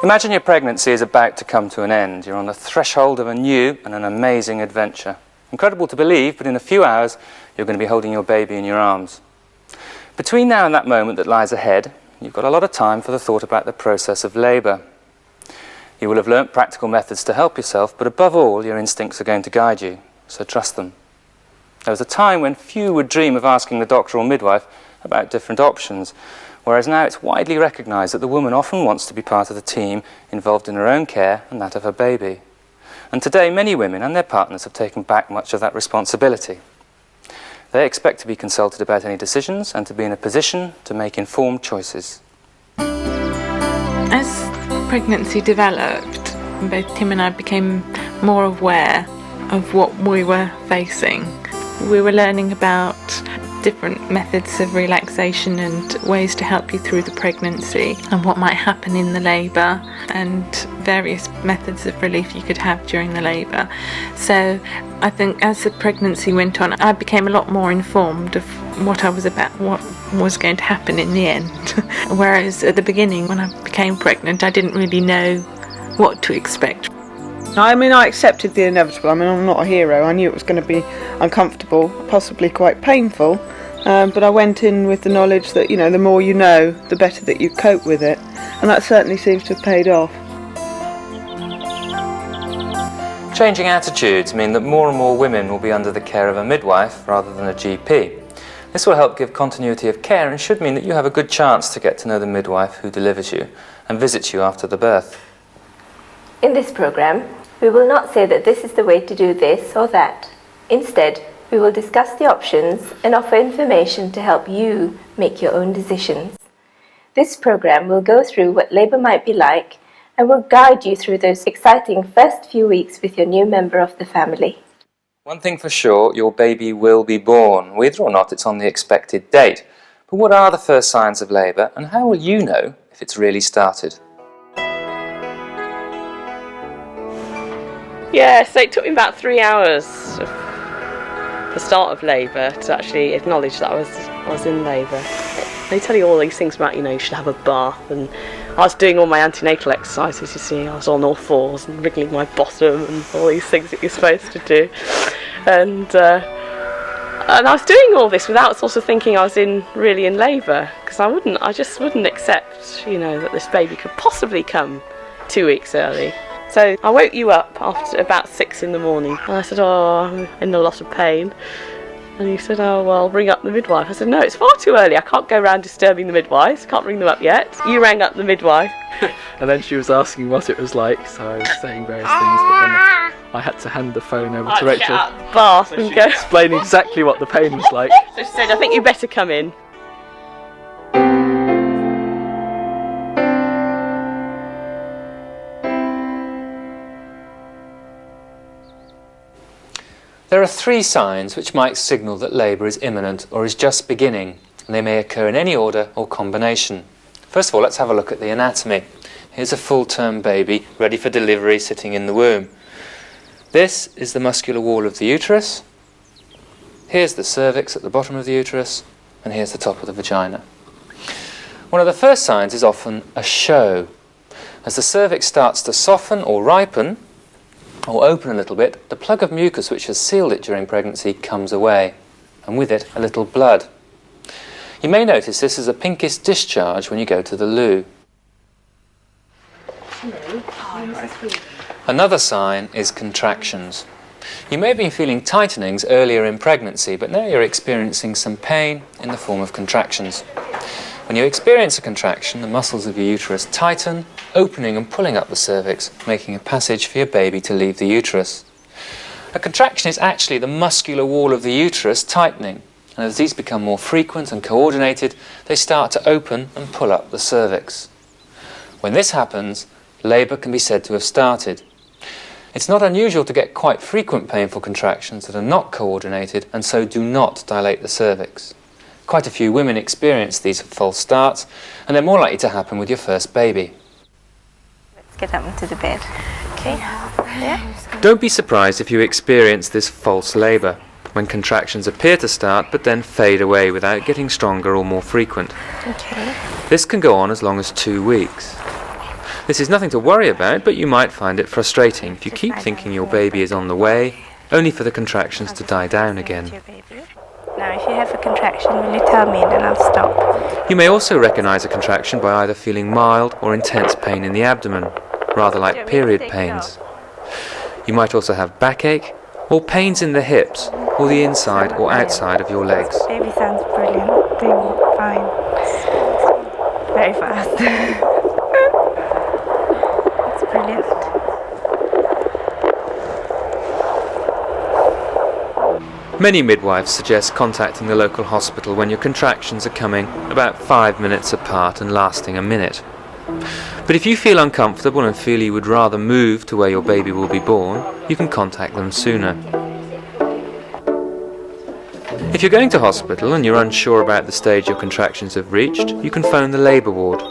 Imagine your pregnancy is about to come to an end. You're on the threshold of a new and an amazing adventure. Incredible to believe, but in a few hours, you're going to be holding your baby in your arms. Between now and that moment that lies ahead, you've got a lot of time for the thought about the process of labour. You will have learnt practical methods to help yourself, but above all, your instincts are going to guide you, so trust them. There was a time when few would dream of asking the doctor or midwife about different options, whereas now it's widely recognised that the woman often wants to be part of the team involved in her own care and that of her baby. And today, many women and their partners have taken back much of that responsibility. They expect to be consulted about any decisions and to be in a position to make informed choices. As pregnancy developed, both Tim and I became more aware of what we were facing. We were learning about different methods of relaxation and ways to help you through the pregnancy and what might happen in the labour and various methods of relief you could have during the labour. So I think as the pregnancy went on, I became a lot more informed of what I was about, what was going to happen in the end. Whereas at the beginning, when I became pregnant, I didn't really know what to expect. I mean, I accepted the inevitable. I mean, I'm not a hero. I knew it was going to be uncomfortable, possibly quite painful, but I went in with the knowledge that, you know, the more you know, the better that you cope with it, and that certainly seems to have paid off. Changing attitudes mean that more and more women will be under the care of a midwife rather than a GP. This will help give continuity of care and should mean that you have a good chance to get to know the midwife who delivers you and visits you after the birth. In this programme, we will not say that this is the way to do this or that. Instead, we will discuss the options and offer information to help you make your own decisions. This programme will go through what labour might be like and will guide you through those exciting first few weeks with your new member of the family. One thing for sure, your baby will be born, whether or not it's on the expected date. But what are the first signs of labour and how will you know if it's really started? Yeah, so it took me about 3 hours of the start of labour to actually acknowledge that I was in labour. They tell you all these things about, you know, you should have a bath, and I was doing all my antenatal exercises, you see. I was on all fours and wriggling my bottom and all these things that you're supposed to do. And I was doing all this without sort of thinking I was really in labour, because I just wouldn't accept, you know, that this baby could possibly come 2 weeks early. So I woke you up after about 6 in the morning and I said, oh, I'm in a lot of pain. And you said, oh, well, ring up the midwife. I said, no, it's far too early. I can't go around disturbing the midwives. Can't ring them up yet. You rang up the midwife. And then she was asking what it was like, so I was saying various things, but then I had to hand the phone over to Rachel. Get out of the bath and go. Explain exactly what the pain was like. So she said, I think you better come in. There are 3 signs which might signal that labour is imminent or is just beginning, and they may occur in any order or combination. First of all, let's have a look at the anatomy. Here's a full-term baby ready for delivery sitting in the womb. This is the muscular wall of the uterus. Here's the cervix at the bottom of the uterus, and here's the top of the vagina. One of the first signs is often a show. As the cervix starts to soften or ripen, or open a little bit, the plug of mucus which has sealed it during pregnancy comes away, and with it a little blood. You may notice this is a pinkish discharge when you go to the loo. Another sign is contractions. You may have been feeling tightenings earlier in pregnancy, but now you're experiencing some pain in the form of contractions. When you experience a contraction, the muscles of your uterus tighten, opening and pulling up the cervix, making a passage for your baby to leave the uterus. A contraction is actually the muscular wall of the uterus tightening, and as these become more frequent and coordinated, they start to open and pull up the cervix. When this happens, labour can be said to have started. It's not unusual to get quite frequent painful contractions that are not coordinated and so do not dilate the cervix. Quite a few women experience these false starts, and they're more likely to happen with your first baby. Let's get up into the bed. Okay. Yeah. Don't be surprised if you experience this false labour, when contractions appear to start but then fade away without getting stronger or more frequent. Okay. This can go on as long as 2 weeks. This is nothing to worry about, but you might find it frustrating if you keep thinking your baby is on the way, only for the contractions to die down again. Now, if you have a contraction, will you tell me and then I'll stop? You may also recognise a contraction by either feeling mild or intense pain in the abdomen, rather like period pains. You might also have backache or pains in the hips or the inside or outside of your legs. Baby sounds brilliant, doing fine. Very fast. It's brilliant. Many midwives suggest contacting the local hospital when your contractions are coming about 5 minutes apart and lasting a minute. But if you feel uncomfortable and feel you would rather move to where your baby will be born, you can contact them sooner. If you're going to hospital and you're unsure about the stage your contractions have reached, you can phone the labour ward.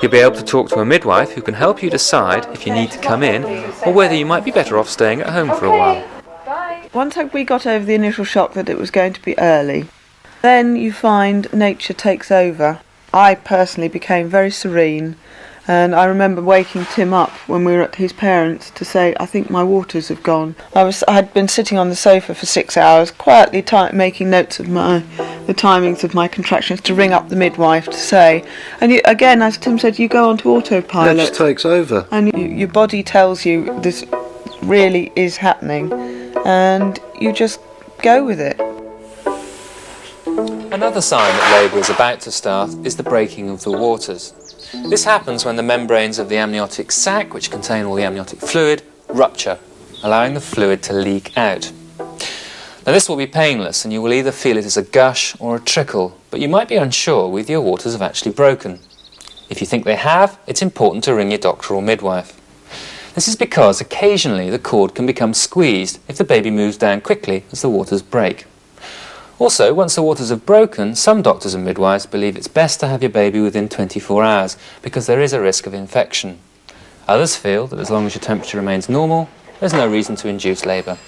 You'll be able to talk to a midwife who can help you decide if you need to come in or whether you might be better off staying at home for a while. Once we got over the initial shock that it was going to be early, then you find nature takes over. I personally became very serene, and I remember waking Tim up when we were at his parents' to say, I think my waters have gone. I had been sitting on the sofa for 6 hours, quietly making notes of the timings of my contractions, to ring up the midwife to say, and you, again, as Tim said, you go onto autopilot. Nature takes over. And your body tells you this really is happening, and you just go with it. Another sign that labour is about to start is the breaking of the waters. This happens when the membranes of the amniotic sac, which contain all the amniotic fluid, rupture, allowing the fluid to leak out. Now this will be painless and you will either feel it as a gush or a trickle, but you might be unsure whether your waters have actually broken. If you think they have, it's important to ring your doctor or midwife. This is because occasionally the cord can become squeezed if the baby moves down quickly as the waters break. Also, once the waters have broken, some doctors and midwives believe it's best to have your baby within 24 hours because there is a risk of infection. Others feel that as long as your temperature remains normal, there's no reason to induce labour.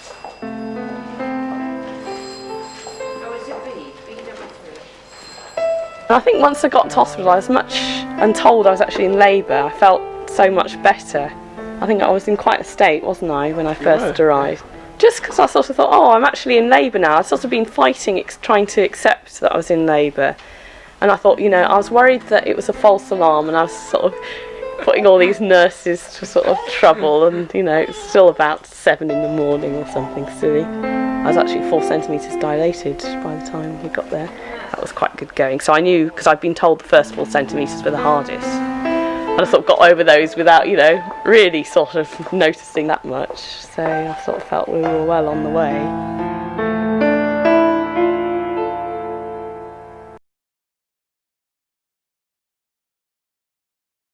I think once I got to hospital, I was told I was actually in labour. I felt so much better. I think I was in quite a state, wasn't I, when I first arrived? Just because I sort of thought, oh, I'm actually in labour now. I'd sort of been fighting, trying to accept that I was in labour. And I thought, I was worried that it was a false alarm, and I was sort of putting all these nurses to sort of trouble, and, it was still about 7 in the morning or something silly. I was actually 4 centimetres dilated by the time we got there. That was quite good going. So I knew, because I'd been told the first 4 centimetres were the hardest. And I sort of got over those without, really sort of noticing that much. So I sort of felt we were well on the way.